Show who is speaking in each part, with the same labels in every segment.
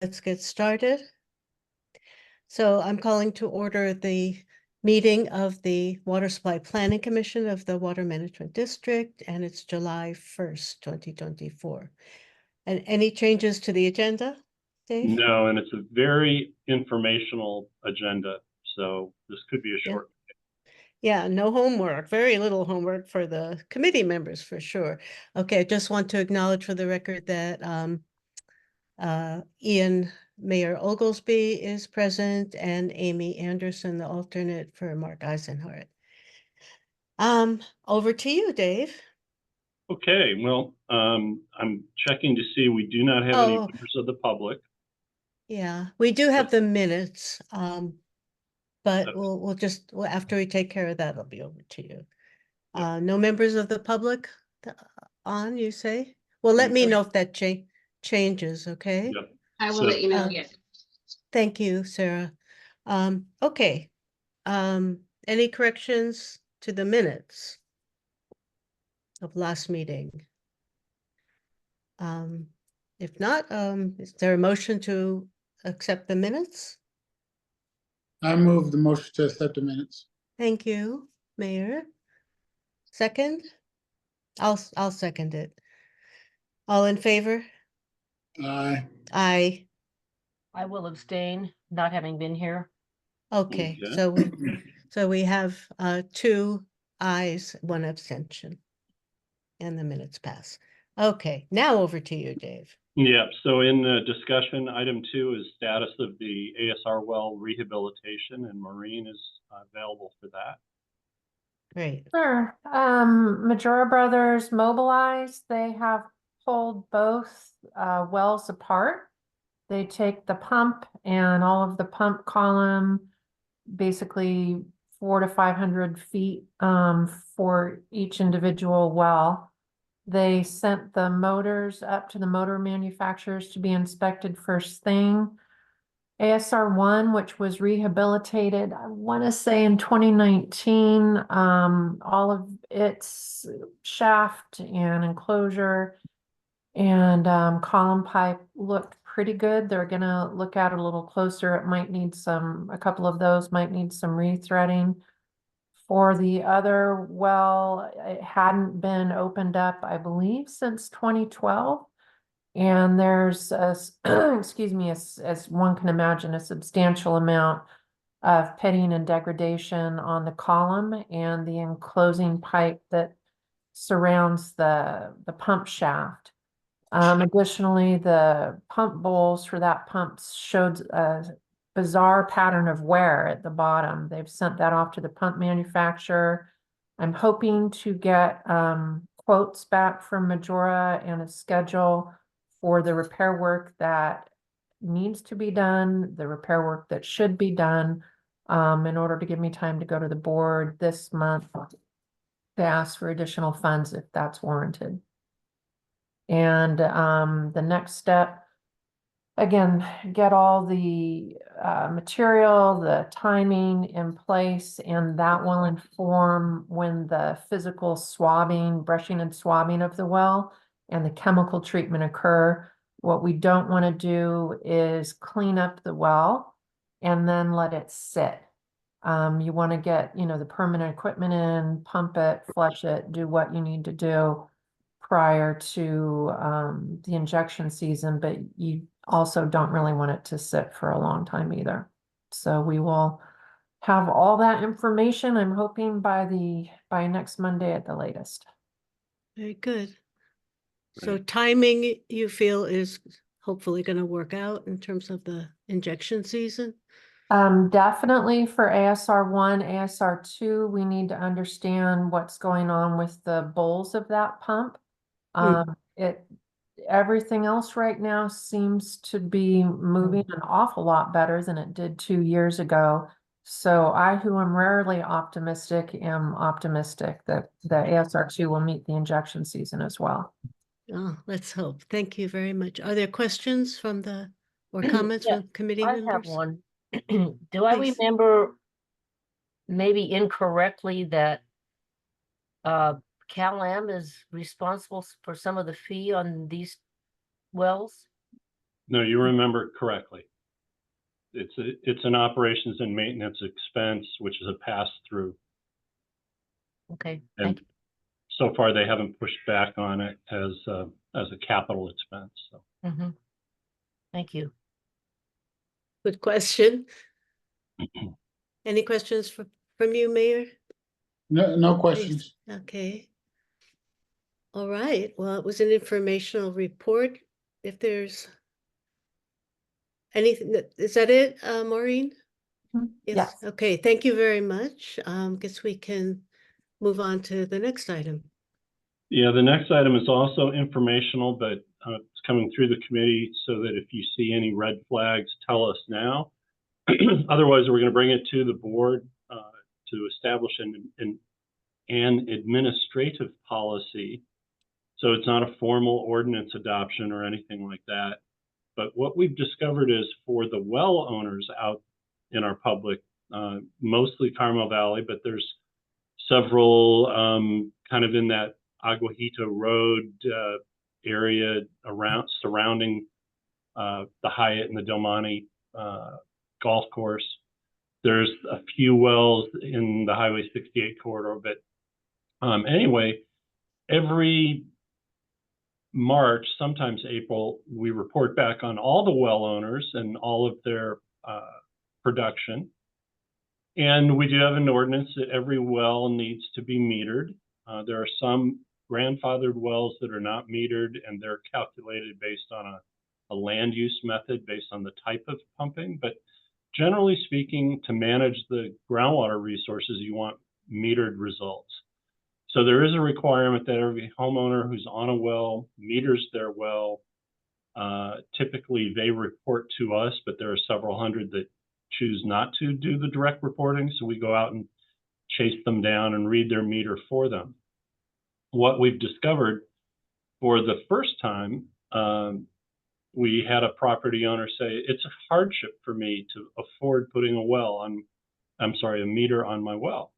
Speaker 1: Let's get started. So I'm calling to order the meeting of the Water Supply Planning Commission of the Water Management District, and it's July 1st, 2024. And any changes to the agenda, Dave?
Speaker 2: No, and it's a very informational agenda, so this could be a short.
Speaker 1: Yeah, no homework, very little homework for the committee members for sure. Okay, I just want to acknowledge for the record that Ian Mayor Oglesby is present and Amy Anderson, the alternate for Mark Eisenhardt. Over to you, Dave.
Speaker 2: Okay, well, I'm checking to see we do not have any members of the public.
Speaker 1: Yeah, we do have the minutes, but we'll after we take care of that, it'll be over to you. No members of the public on, you say? Well, let me know if that changes, okay?
Speaker 2: Yep.
Speaker 3: I will let you know. Yes.
Speaker 1: Thank you, Sarah. Okay. Any corrections to the minutes of last meeting? If not, is there a motion to accept the minutes?
Speaker 4: I move the motion to accept the minutes.
Speaker 1: Thank you, Mayor. Second? I'll second it. All in favor?
Speaker 4: Aye.
Speaker 1: Aye.
Speaker 5: I will abstain, not having been here.
Speaker 1: Okay,
Speaker 2: Okay.
Speaker 1: so we have 2 ayes, 1 abstention. And the minutes pass. Okay, now over to you, Dave.
Speaker 2: Yeah, so in the discussion, item 2 is status of the ASR well rehabilitation, and Maureen is available for that.
Speaker 1: Great.
Speaker 6: Sure. Majora Brothers mobilized. They have pulled both wells apart. They take the pump and all of the pump column, basically 400 to 500 feet for each individual well. They sent the motors up to the motor manufacturers to be inspected first thing. ASR1, which was rehabilitated, I want to say in 2019, all of its shaft and enclosure and column pipe looked pretty good. They're going to look at it a little closer. It might need a couple of those might need some rethreading. For the other well, it hadn't been opened up, I believe, since 2012. And there's, excuse me, as one can imagine, a substantial amount of pitting and degradation on the column and the enclosing pipe that surrounds the pump shaft. Additionally, the pump bowls for that pump showed a bizarre pattern of wear at the bottom. They've sent that off to the pump manufacturer. I'm hoping to get quotes back from Majora and a schedule for the repair work that needs to be done, the repair work that should be done, in order to give me time to go to the board this month to ask for additional funds if that's warranted. And the next step, again, get all the material, the timing in place, and that will inform when the physical swabbing, brushing and swabbing of the well and the chemical treatment occur. What we don't want to do is clean up the well and then let it sit. You want to get, the permanent equipment in, pump it, flush it, do what you need to do prior to the injection season, but you also don't really want it to sit for a long time either. So we will have all that information, I'm hoping by next Monday at the latest.
Speaker 1: Very good. So timing, you feel, is hopefully going to work out in terms of the injection season?
Speaker 6: Definitely for ASR1, ASR2, we need to understand what's going on with the bowls of that pump. Everything else right now seems to be moving an awful lot better than it did 2 years ago. So I, who am rarely optimistic, am optimistic that the ASR2 will meet the injection season as well.
Speaker 1: Oh, let's hope. Thank you very much. Are there questions from or comments from committee members?
Speaker 5: I have one. Do I remember maybe incorrectly that CalAm is responsible for some of the fee on these wells?
Speaker 2: No, you remember correctly. It's an operations and maintenance expense, which is a pass-through.
Speaker 5: Okay,
Speaker 2: And
Speaker 5: thank you.
Speaker 2: so far, they haven't pushed back on it as a capital expense. So.
Speaker 5: Mhm. Thank you.
Speaker 1: Good question. Any questions from you, Mayor?
Speaker 4: No questions.
Speaker 1: Okay. All right, well, it was an informational report. If there's anything, is that it, Maureen?
Speaker 6: Yes.
Speaker 1: Okay, thank you very much. Guess we can move on to the next item.
Speaker 2: Yeah, the next item is also informational, but it's coming through the committee so that if you see any red flags, tell us now. Otherwise, we're going to bring it to the board to establish an administrative policy. So it's not a formal ordinance adoption or anything like that. But what we've discovered is for the well owners out in our public, mostly Carmel Valley, but there's several kind of in that Aguajito Road area surrounding the Hyatt and the Del Monte golf course. There's a few wells in the Highway 68 corridor, but anyway, every March, sometimes April, we report back on all the well owners and all of their production. And we do have an ordinance that every well needs to be metered. There are some grandfathered wells that are not metered, and they're calculated based on a land use method based on the type of pumping. But generally speaking, to manage the groundwater resources, you want metered results. So there is a requirement that every homeowner who's on a well meters their well. Typically, they report to us, but there are several hundred that choose not to do the direct reporting. So we go out and chase them down and read their meter for them. What we've discovered for the first time, we had a property owner say, it's a hardship for me to afford putting a meter on my well.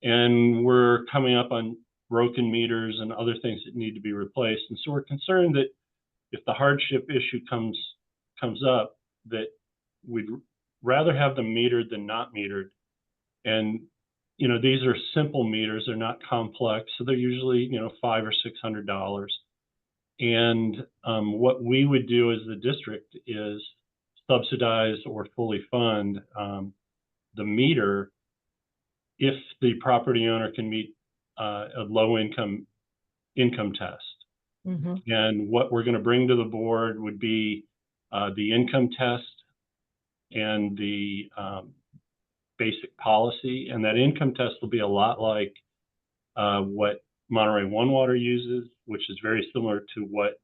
Speaker 2: And we're coming up on broken meters and other things that need to be replaced. And so we're concerned that if the hardship issue comes up, that we'd rather have them metered than not metered. And, these are simple meters, they're not complex. So they're usually, $500 or $600. And what we would do as the district is subsidize or fully fund the meter if the property owner can meet a low income test.
Speaker 5: Mhm.
Speaker 2: And what we're going to bring to the board would be the income test and the basic policy. And that income test will be a lot like what Monterey One Water uses, which is very similar to what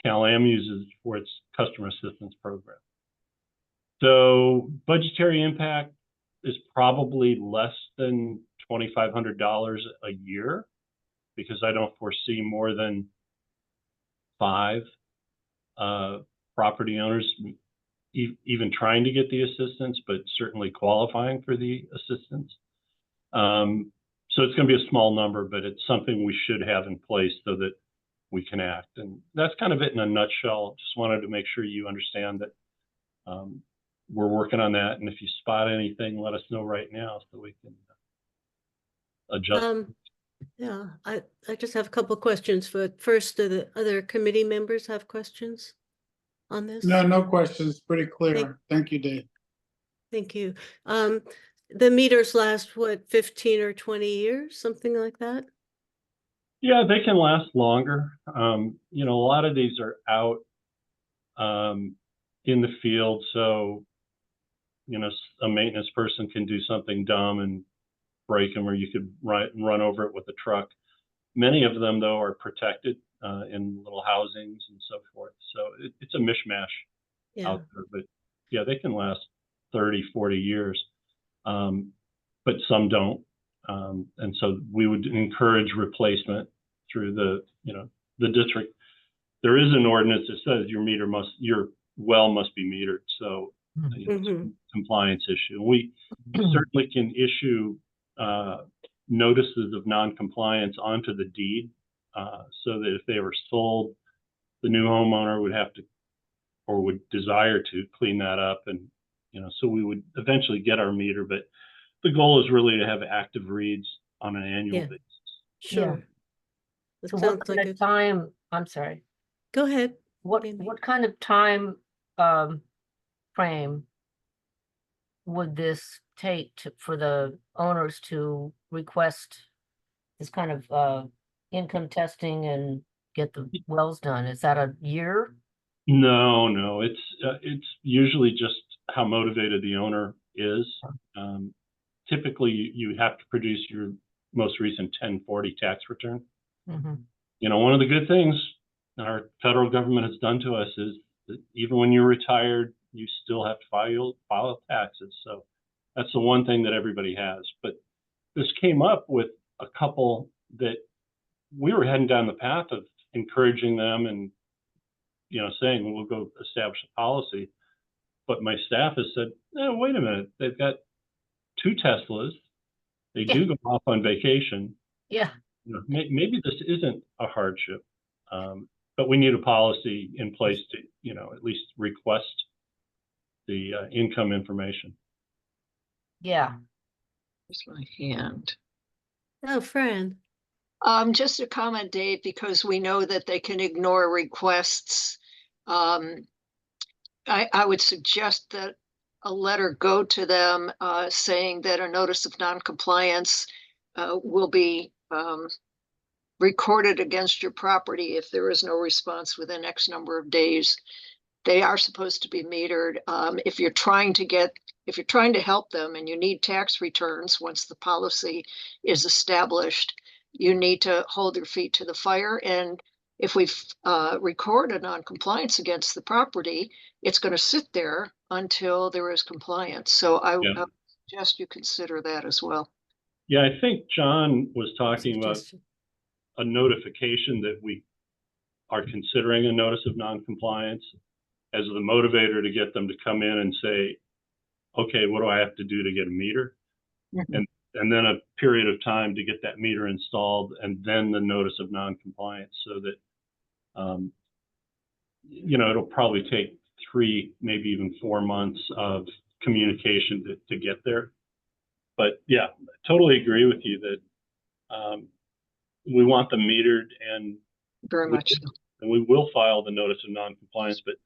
Speaker 2: Cal-Am uses for its customer assistance program. So budgetary impact is probably less than $2,500 a year, because I don't foresee more than 5 property owners even trying to get the assistance, but certainly qualifying for the assistance. So it's going to be a small number, but it's something we should have in place so that we can act. And that's kind of it in a nutshell. Just wanted to make sure you understand that we're working on that. And if you spot anything, let us know right now so we can adjust.
Speaker 1: Yeah, I just have a couple of questions. But first, do the other committee members have questions on this?
Speaker 4: No questions. Pretty clear. Thank you, Dave.
Speaker 1: Thank you. The meters last, what, 15 or 20 years, something like that?
Speaker 2: Yeah, they can last longer. A lot of these are out in the field. So, a maintenance person can do something dumb and break them, or you could run over it with a truck. Many of them, though, are protected in little housings and so forth. So it's a mishmash out there. But yeah, they can last 30, 40 years, but some don't. And so we would encourage replacement through the district. There is an ordinance that says your well must be metered. So it's a compliance issue. We certainly can issue notices of non-compliance onto the deed, so that if they were sold, the new homeowner would have to or would desire to clean that up. And, so we would eventually get our meter, but the goal is really to have active reads on an annual
Speaker 1: Yeah.
Speaker 2: basis.
Speaker 1: Sure. That
Speaker 5: So what
Speaker 1: sounds
Speaker 5: kind
Speaker 1: like
Speaker 5: of
Speaker 1: a,
Speaker 5: time, I'm sorry,
Speaker 1: go ahead.
Speaker 5: what
Speaker 1: Amy.
Speaker 5: kind of time frame would this take for the owners to request this kind of income testing and get the wells done? Is that a year?
Speaker 2: No, it's usually just how motivated the owner is. Typically, you have to produce your most recent 1040 tax return.
Speaker 5: Mhm.
Speaker 2: One of the good things our federal government has done to us is that even when you're retired, you still have to file taxes. So that's the one thing that everybody has. But this came up with a couple that we were heading down the path of encouraging them and saying we'll go establish a policy. But my staff has said, "No, wait a minute. They've got 2 Teslas. They
Speaker 5: Yeah.
Speaker 2: do go off on vacation.
Speaker 5: Yeah,
Speaker 2: Maybe this isn't a hardship, but we need a policy in place to, at least request the income information."
Speaker 5: yeah.
Speaker 3: Here's my hand.
Speaker 1: Oh, Fran.
Speaker 3: Just a comment, Dave, because we know that they can ignore requests. I would suggest that a letter go to them saying that a notice of noncompliance will be recorded against your property if there is no response within X number of days. They are supposed to be metered. If you're trying to help them and you need tax returns once the policy is established, you need to hold your feet to the fire. And if we record a non-compliance against the property, it's going to sit there until there is compliance. So I would suggest you consider that as well.
Speaker 2: Yeah, I think John was talking about
Speaker 1: Suggestion.
Speaker 2: a notification that we are considering a notice of noncompliance as the motivator to get them to come in and say, okay, what do I have to do to get a meter? And then a period of time to get that meter installed, and then the notice of noncompliance, so that it'll probably take 3, maybe even 4 months of communication to get there. But yeah, totally agree with you that we want them metered, and
Speaker 3: Very much so.
Speaker 2: and we will file the notice of noncompliance, but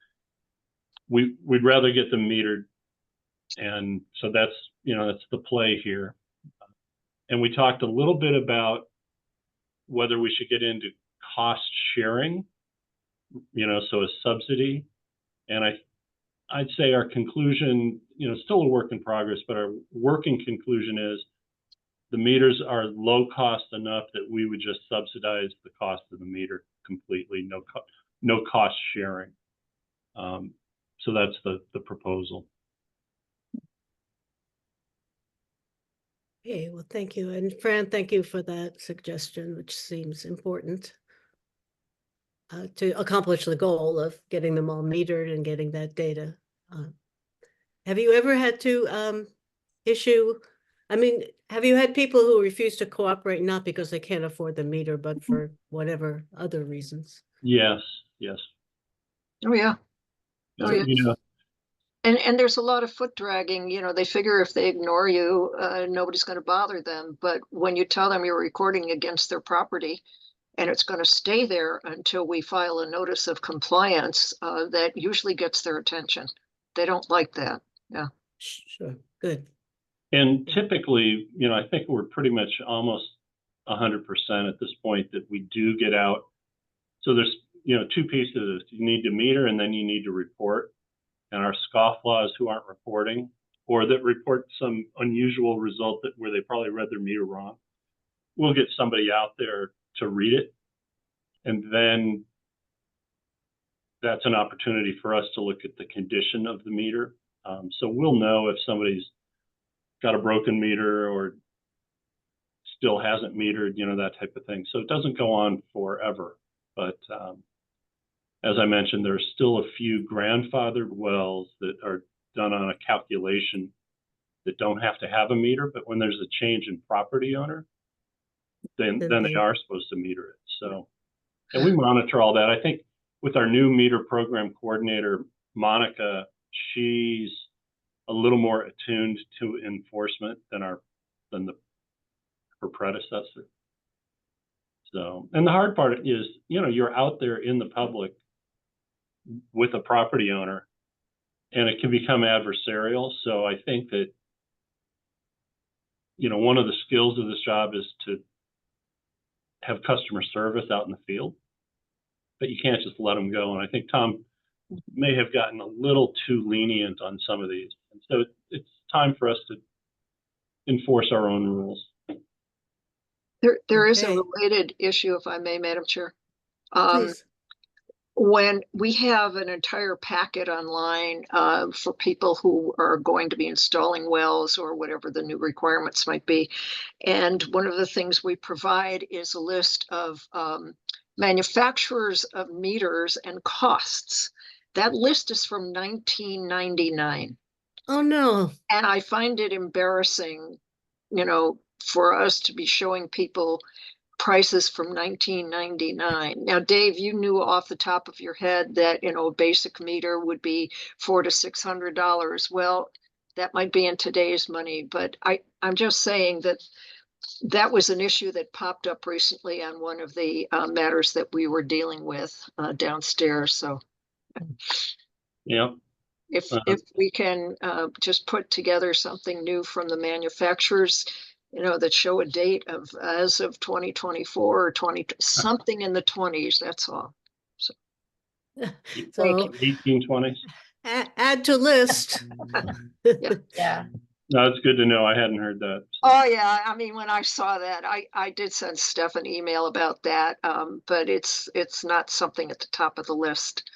Speaker 2: we'd rather get them metered. And so that's the play here. And we talked a little bit about whether we should get into cost sharing, so a subsidy. And I'd say our conclusion, still a work in progress, but our working conclusion is the meters are low cost enough that we would just subsidize the cost of the meter completely, no cost sharing. So that's the proposal.
Speaker 1: Okay, well, thank you. And Fran, thank you for that suggestion, which seems important to accomplish the goal of getting them all metered and getting that data. Have you ever had to have you had people who refuse to cooperate, not because they can't afford the meter, but for whatever other reasons?
Speaker 2: Yes.
Speaker 3: Oh, yeah. Oh, yeah.
Speaker 2: Uh,
Speaker 3: And there's a lot of foot dragging. They figure if they ignore you, nobody's going to bother them. But when you tell them you're recording against their property and it's going to stay there until we file a notice of compliance, that usually gets their attention. They don't like that. Yeah.
Speaker 1: Sure, good.
Speaker 2: And typically, I think we're pretty much almost 100% at this point that we do get out. So there's, 2 pieces of this. You need to meter, and then you need to report. And our scofflaws who aren't reporting, or that report some unusual result where they probably read their meter wrong, we'll get somebody out there to read it. And then that's an opportunity for us to look at the condition of the meter. So we'll know if somebody's got a broken meter or still hasn't metered, that type of thing. So it doesn't go on forever. But as I mentioned, there's still a few grandfathered wells that are done on a calculation that don't have to have a meter, but when there's a change in property owner, then they are supposed to meter it. So, and we monitor all that. I think with our new meter program coordinator, Monica, she's a little more attuned to enforcement than her predecessor. So, and the hard part is, you're out there in the public with a property owner, and it can become adversarial. So I think that, one of the skills of this job is to have customer service out in the field, but you can't just let them go. And I think Tom may have gotten a little too lenient on some of these. And so it's time for us to enforce our own rules.
Speaker 3: There is a
Speaker 1: Okay.
Speaker 3: related issue, if I may, Madam Chair.
Speaker 1: Please.
Speaker 3: When we have an entire packet online for people who are going to be installing wells or whatever the new requirements might be. And one of the things we provide is a list of manufacturers of meters and costs. That list is from 1999.
Speaker 1: Oh, no.
Speaker 3: And I find it embarrassing, for us to be showing people prices from 1999. Now, Dave, you knew off the top of your head that, a basic meter would be $400 to $600. Well, that might be in today's money, but I'm just saying that was an issue that popped up recently on one of the matters that we were dealing with downstairs. So
Speaker 2: Yeah.
Speaker 3: if we can just put together something new from the manufacturers, that show a date of as of 2024 or something in the 20s, that's all. So,
Speaker 1: So
Speaker 2: 1820s.
Speaker 1: add to list.
Speaker 5: Yeah.
Speaker 2: No, it's good to know. I hadn't heard that.
Speaker 3: oh yeah, I mean, when I saw that, I did send Steph an email about that, but it's not something at the top of the list.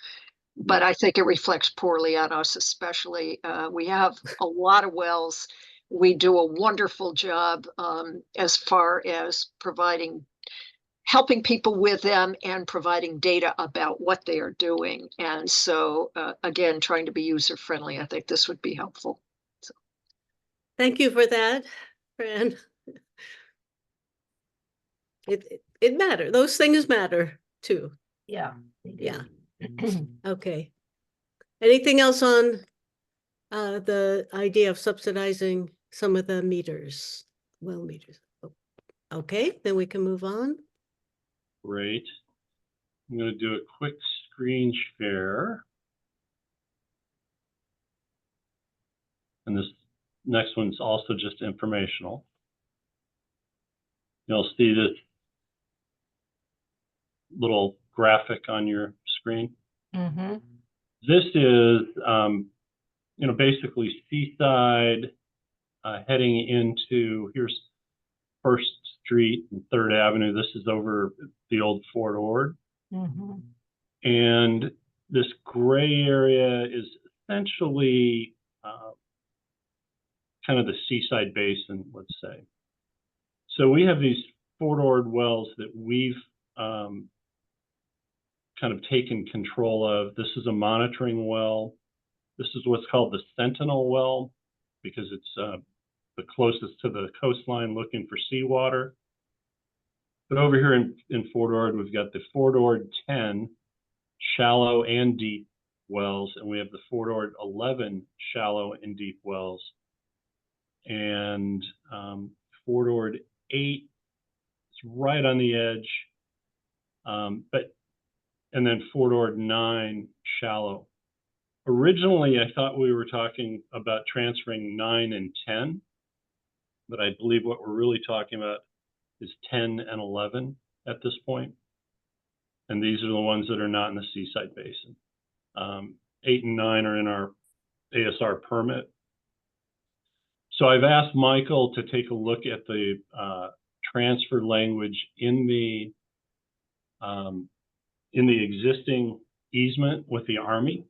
Speaker 3: But I think it reflects poorly on us, especially. We have a lot of wells. We do a wonderful job as far as helping people with them and providing data about what they are doing. And so, again, trying to be user friendly, I think this would be helpful. So.
Speaker 1: Thank you for that, Fran. It matters. Those things matter too.
Speaker 5: Yeah.
Speaker 1: Yeah. Okay. Anything else on the idea of subsidizing some of the meters, well meters? Okay, then we can move on.
Speaker 2: Great. I'm going to do a quick screen share. And this next one's also just informational. You'll see this little graphic on your screen.
Speaker 5: Mm-hmm.
Speaker 2: This is, basically Seaside heading into, here's First Street and Third Avenue. This is over the old Fort Ord.
Speaker 5: Mm-hmm.
Speaker 2: And this gray area is essentially kind of the Seaside Basin, let's say. So we have these Fort Ord wells that we've kind of taken control of. This is a monitoring well. This is what's called the Sentinel well, because it's the closest to the coastline looking for seawater. But over here in Fort Ord, we've got the Fort Ord 10 shallow and deep wells, and we have the Fort Ord 11 shallow and deep wells. And Fort Ord 8 is right on the edge, and then Fort Ord 9 shallow. Originally, I thought we were talking about transferring 9 and 10, but I believe what we're really talking about is 10 and 11 at this point. And these are the ones that are not in the Seaside Basin. 8 and 9 are in our ASR permit. So I've asked Michael to take a look at the transfer language in the existing easement with the Army,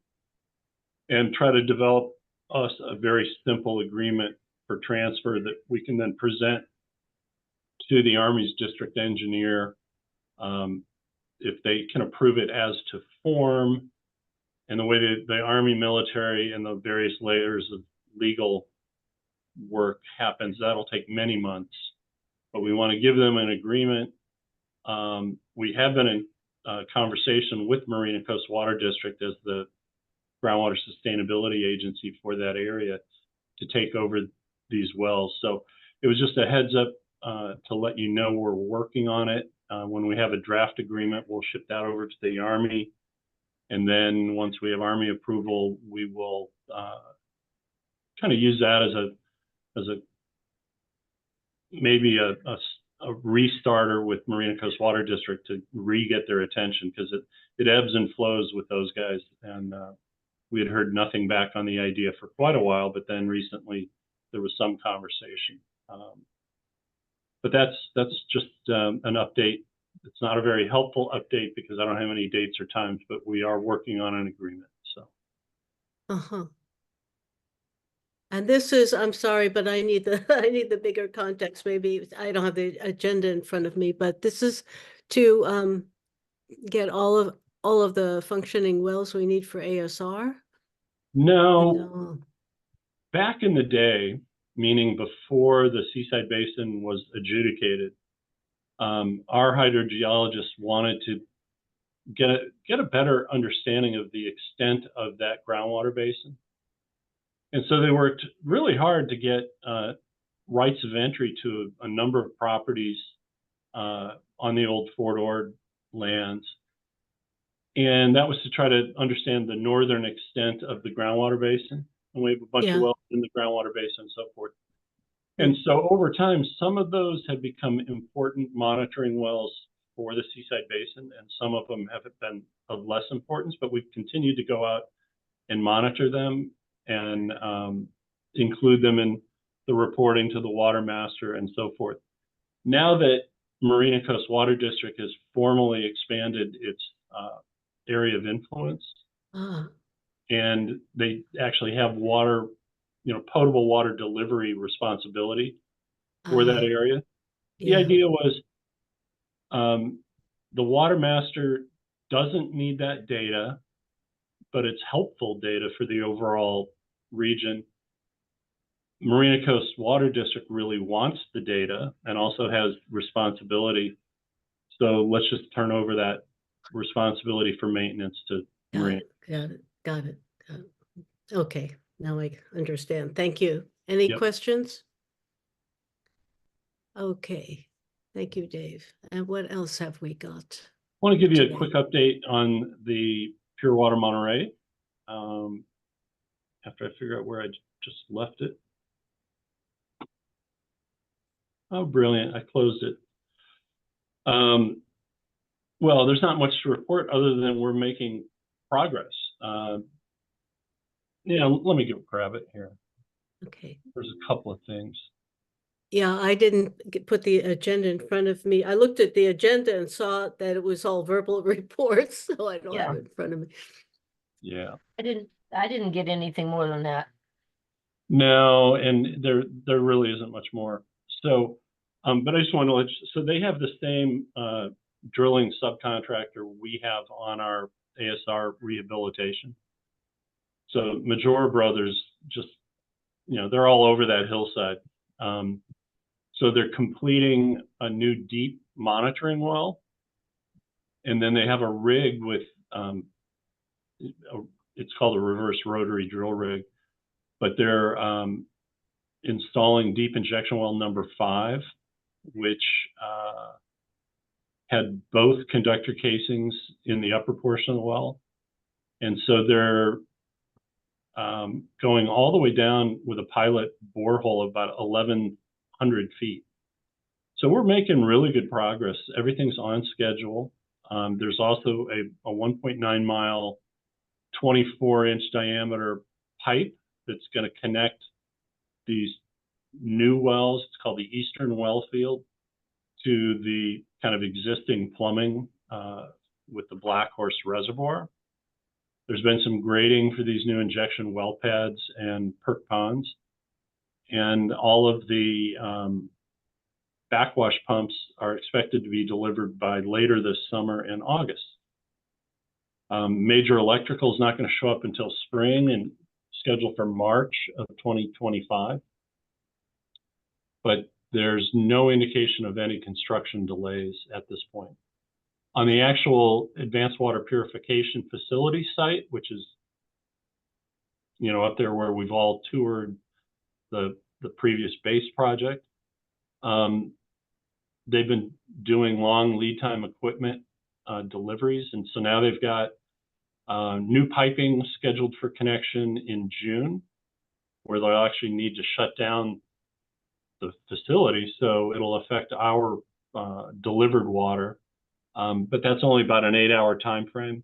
Speaker 2: and try to develop us a very simple agreement for transfer that we can then present to the Army's district engineer. If they can approve it as to form, and the way that the Army, military, and the various layers of legal work happens, that'll take many months. But we want to give them an agreement. We have been in conversation with Marine and Coast Water District as the groundwater sustainability agency for that area to take over these wells. So it was just a heads up to let you know we're working on it. When we have a draft agreement, we'll ship that over to the Army. And then once we have Army approval, we will kind of use that as a maybe a restarter with Marina Coast Water District to re-get their attention, because it ebbs and flows with those guys. And we had heard nothing back on the idea for quite a while, but then recently there was some conversation. But that's just an update. It's not a very helpful update because I don't have any dates or times, but we are working on an agreement. So.
Speaker 1: Uh-huh. And this is, I'm sorry, but I need the I need the bigger context. Maybe I don't have the agenda in front of me, but this is to get all of the functioning wells we need for ASR.
Speaker 2: No,
Speaker 1: No.
Speaker 2: back in the day, meaning before the Seaside Basin was adjudicated, our hydrogeologists wanted to get a better understanding of the extent of that groundwater basin. And so they worked really hard to get rights of entry to a number of properties on the old Fort Ord lands. And that was to try to understand the northern extent of the groundwater basin. And we have a bunch of wells in the groundwater basin and so forth. And so over time, some of those have become important monitoring wells for the Seaside Basin, and some of them have been of less importance, but we've continued to go out and monitor them and include them in the reporting to the water master and so forth. Now that Marina Coast Water District has formally expanded its area of influence, and they actually have water, potable water delivery responsibility for that area. The idea was the water master doesn't need that data, but it's helpful data for the overall region. Marina Coast Water District really wants the data and also has responsibility. So let's just turn over that responsibility for maintenance to Marina.
Speaker 1: Got it. Okay, now I understand. Thank you. Any questions? Okay, thank you, Dave. And what else have we got?
Speaker 2: I want to give you a quick update on the Pure Water Monterey. After I figure out where I just left it. Oh, brilliant. I closed it. Well, there's not much to report other than we're making progress. Let me grab it here.
Speaker 1: Okay.
Speaker 2: There's a couple of things.
Speaker 1: Yeah, I didn't put the agenda in front of me. I looked at the agenda and saw that it was all verbal reports, so I don't have it in front of me.
Speaker 2: Yeah.
Speaker 5: I didn't get anything more than that.
Speaker 2: No, and there really isn't much more. So, but I just want to let you, so they have the same drilling subcontractor we have on our ASR rehabilitation. So Majora Brothers just, they're all over that hillside. So they're completing a new deep monitoring well, and then they have a rig with, it's called a reverse rotary drill rig, but they're installing deep injection well number 5, which had both conductor casings in the upper portion of the well. And so they're going all the way down with a pilot borehole of about 1,100 feet. So we're making really good progress. Everything's on schedule. There's also a 1.9 mile, 24-inch diameter pipe that's going to connect these new wells. It's called the Eastern Well Field, to the kind of existing plumbing with the Black Horse Reservoir. There's been some grading for these new injection well pads and perk ponds, and all of the backwash pumps are expected to be delivered by later this summer in August. Major electrical is not going to show up until spring and scheduled for March of 2025. But there's no indication of any construction delays at this point. On the actual advanced water purification facility site, which is you know, up there where we've all toured the previous base project. They've been doing long lead time equipment deliveries, and so now they've got new piping scheduled for connection in June, where they'll actually need to shut down the facility, so it'll affect our delivered water. But that's only about an 8-hour time frame,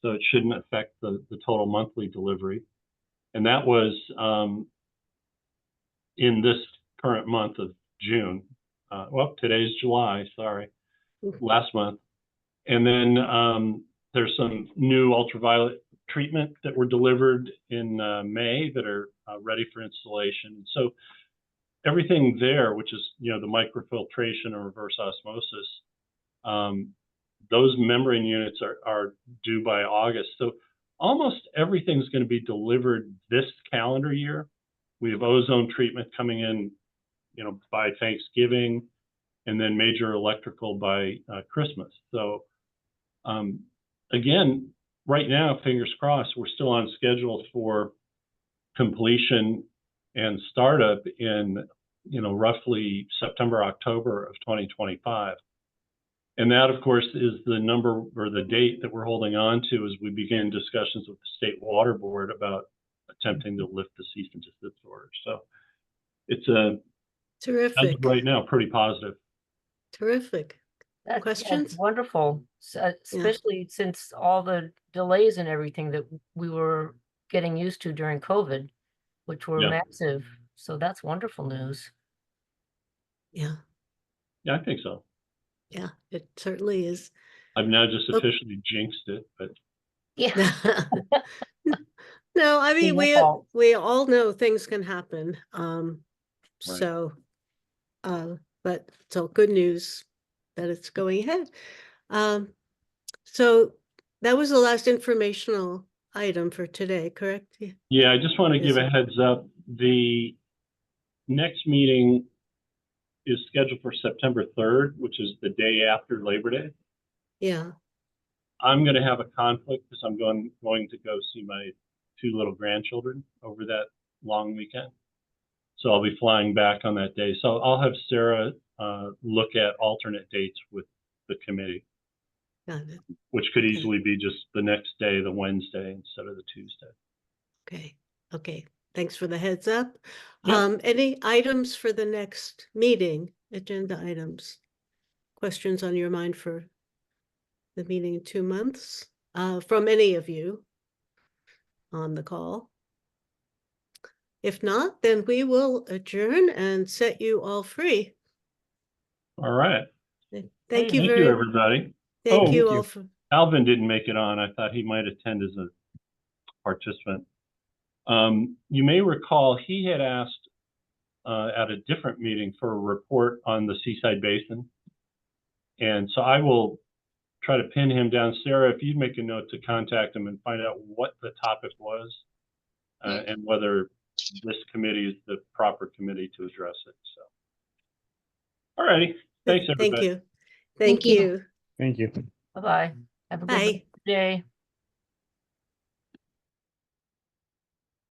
Speaker 2: so it shouldn't affect the total monthly delivery. And that was in this current month of June. Well, today's July, sorry, last month. And then there's some new ultraviolet treatment that were delivered in May that are ready for installation. So everything there, which is, you know, the microfiltration and reverse osmosis, those membrane units are due by August. So almost everything's going to be delivered this calendar year. We have ozone treatment coming in, you know, by Thanksgiving, and then major electrical by Christmas. So again, right now, fingers crossed, we're still on schedule for completion and startup in, you know, roughly September, October of 2025. And that, of course, is the number or the date that we're holding on to as we begin discussions with the State Water Board about attempting to lift the cease and desist order. So it's as
Speaker 1: Terrific.
Speaker 2: of right now, pretty positive.
Speaker 1: Terrific.
Speaker 5: That's
Speaker 1: Questions?
Speaker 5: wonderful, especially since all the delays and everything that we were getting used to during COVID, which were
Speaker 2: Yeah.
Speaker 5: massive. So that's wonderful news.
Speaker 1: Yeah,
Speaker 2: Yeah, I think so.
Speaker 1: yeah, it certainly is.
Speaker 2: I've now just
Speaker 1: Oh.
Speaker 2: officially jinxed it, but
Speaker 5: Yeah.
Speaker 1: No, I mean,
Speaker 5: Your fault.
Speaker 1: we all know things can happen.
Speaker 2: Right.
Speaker 1: So, but so good news that it's going ahead. So that was the last informational item for today, correct? Yeah.
Speaker 2: yeah, I just want to
Speaker 1: Yes,
Speaker 2: give a
Speaker 1: sir.
Speaker 2: heads up. The next meeting is scheduled for September 3rd, which is the day after Labor Day.
Speaker 1: Yeah,
Speaker 2: I'm going to have a conflict because I'm going to go see my 2 little grandchildren over that long weekend. So I'll be flying back on that day. So I'll have Sarah look at alternate dates with the committee,
Speaker 1: got it.
Speaker 2: which could
Speaker 1: Okay.
Speaker 2: easily be just the next day, the Wednesday, instead of the Tuesday.
Speaker 1: Okay, okay. Thanks for the heads up.
Speaker 2: Yep.
Speaker 1: Any items for the next meeting, agenda items? Questions on your mind for the meeting in 2 months, from any of you on the call? If not, then we will adjourn and set you all free.
Speaker 2: All right.
Speaker 1: Thank you
Speaker 2: Thank
Speaker 1: very,
Speaker 2: you, everybody.
Speaker 1: thank
Speaker 2: Oh,
Speaker 1: you
Speaker 2: thank
Speaker 1: all
Speaker 2: you.
Speaker 1: for,
Speaker 2: Alvin didn't make it on. I thought he might attend as a participant. You may recall he had asked at a different meeting for a report on the Seaside Basin. And so I will try to pin him down. Sarah, if you'd make a note to contact him and find out what the topic was and whether this committee is the proper committee to address it. So, all righty. Thanks,
Speaker 1: thank
Speaker 2: everybody.
Speaker 1: you. Thank
Speaker 3: Thank you.
Speaker 1: you.
Speaker 4: Thank you.
Speaker 5: Bye-bye. Have a good
Speaker 1: Bye.
Speaker 5: day.